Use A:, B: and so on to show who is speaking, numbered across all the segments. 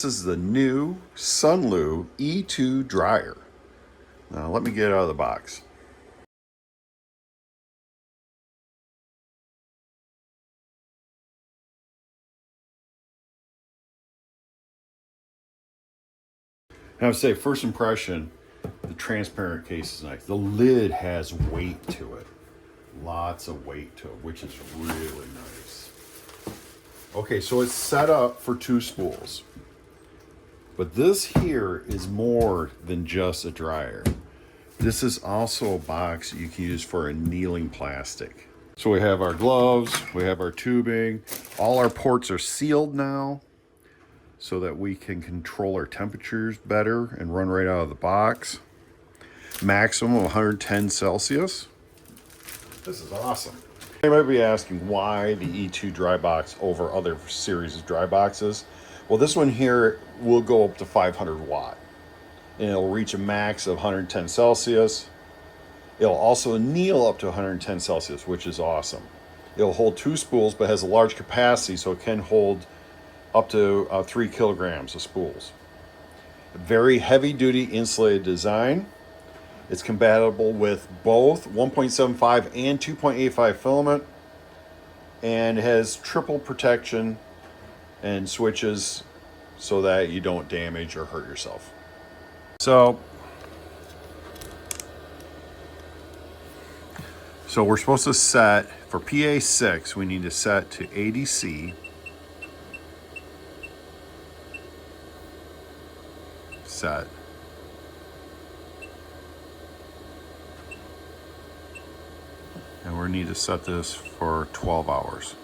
A: This is the new Sunlu E2 dryer. Now let me get it out of the box. And I would say first impression, the transparent case is nice. The lid has weight to it. Lots of weight to it, which is really nice. Okay, so it's set up for 2 spools. But this here is more than just a dryer. This is also a box you can use for annealing plastic. So we have our gloves, we have our tubing. All our ports are sealed now so that we can control our temperatures better and run right out of the box. Maximum of 110 Celsius. This is awesome. You might be asking why the E2 dry box over other series of dry boxes. Well, this one here will go up to 500 watt and it'll reach a max of 110 Celsius. It'll also anneal up to 110 Celsius, which is awesome. It'll hold 2 spools, but has a large capacity, so it can hold up to 3 kilograms of spools. Very heavy-duty insulated design. It's compatible with both 1.75 and 2.85 filament, and has triple protection and switches so that you don't damage or hurt yourself. So we're supposed to set, for PA6, we need to set to ADC. Set. And we need to set this for 12 hours.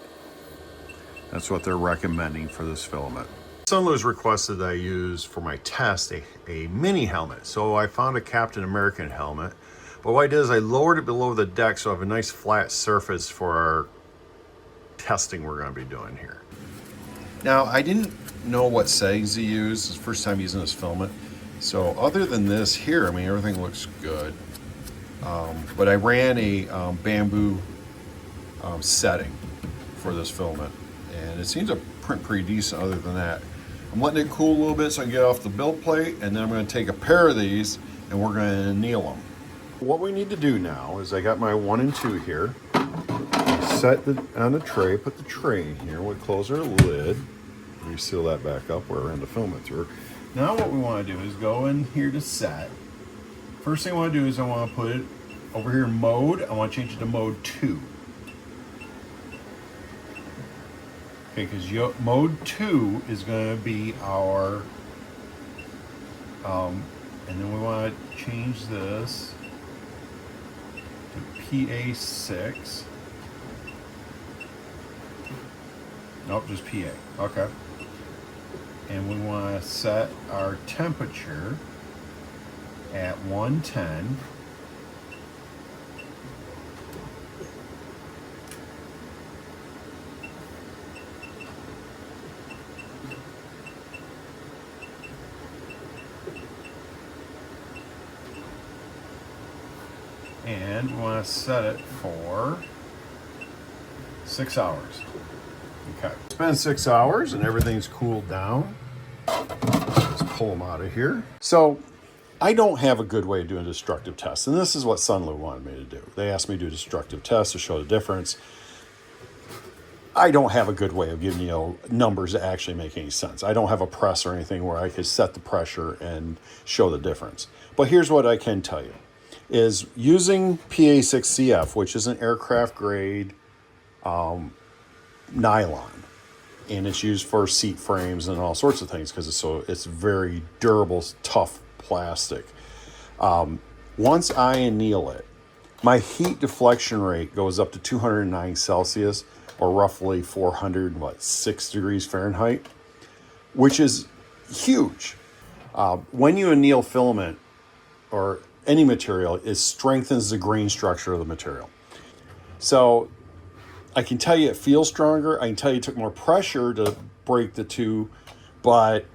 A: That's what they're recommending for this filament. Sunlu has requested that I use for my test a mini helmet. So I found a Captain American helmet. But what I did is I lowered it below the deck so I have a nice flat surface for our testing we're going to be doing here. Now, I didn't know what settings to use. It's the first time using this filament. So other than this here, I mean, everything looks good. But I ran a bamboo setting for this filament. And it seems to print pretty decent other than that. I'm letting it cool a little bit so I can get off the build plate. And then I'm going to take a pair of these and we're going to anneal them. What we need to do now is I got my 1 and 2 here. Set on the tray, put the tray in here. We'll close our lid. Reseal that back up where we're in the filament through. Now what we want to do is go in here to set. First thing I want to do is I want to put it over here in mode. I want to change it to mode 2. Okay, because mode 2 is going to be our, and then we want to change this to PA6. Nope, just PA. Okay. And we want to set our temperature at 110. And we want to set it for 6 hours. Okay. It's been 6 hours and everything's cooled down. Let's pull them out of here. So I don't have a good way of doing destructive tests, and this is what Sunlu wanted me to do. They asked me to do destructive tests to show the difference. I don't have a good way of giving you numbers that actually make any sense. I don't have a press or anything where I could set the pressure and show the difference. But here's what I can tell you, is using PA6-CF, which is an aircraft grade nylon, and it's used for seat frames and all sorts of things because it's very durable, tough plastic. Once I anneal it, my heat deflection rate goes up to 209 Celsius, or roughly 406 degrees Fahrenheit, which is huge. When you anneal filament or any material, it strengthens the grain structure of the material. So I can tell you it feels stronger. I can tell you it took more pressure to break the two, but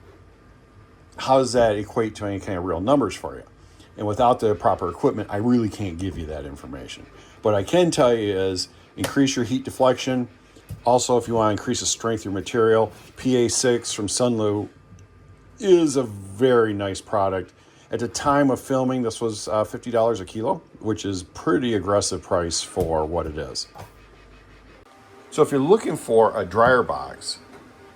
A: how does that equate to any kind of real numbers for you? And without the proper equipment, I really can't give you that information. What I can tell you is increase your heat deflection. Also, if you want to increase the strength of your material, PA6 from Sunlu is a very nice product. At the time of filming, this was $50 a kilo, which is pretty aggressive price for what it is. So if you're looking for a dryer box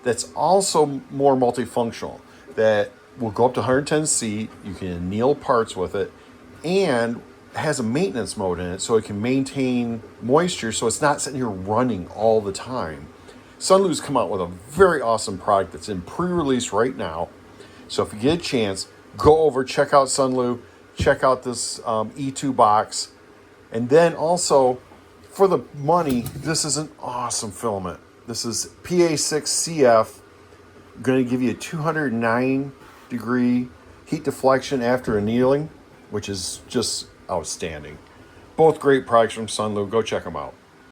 A: that's also more multifunctional, that will go up to 110C, you can anneal parts with it, and has a maintenance mode in it so it can maintain moisture so it's not sitting here running all the time. Sunlu's come out with a very awesome product that's in pre-release right now. So if you get a chance, go over, check out Sunlu, check out this E2 box. And then also, for the money, this is an awesome filament. This is PA6-CF, going to give you a 209-degree heat deflection after annealing, which is just outstanding. Both great products from Sunlu. Go check them out.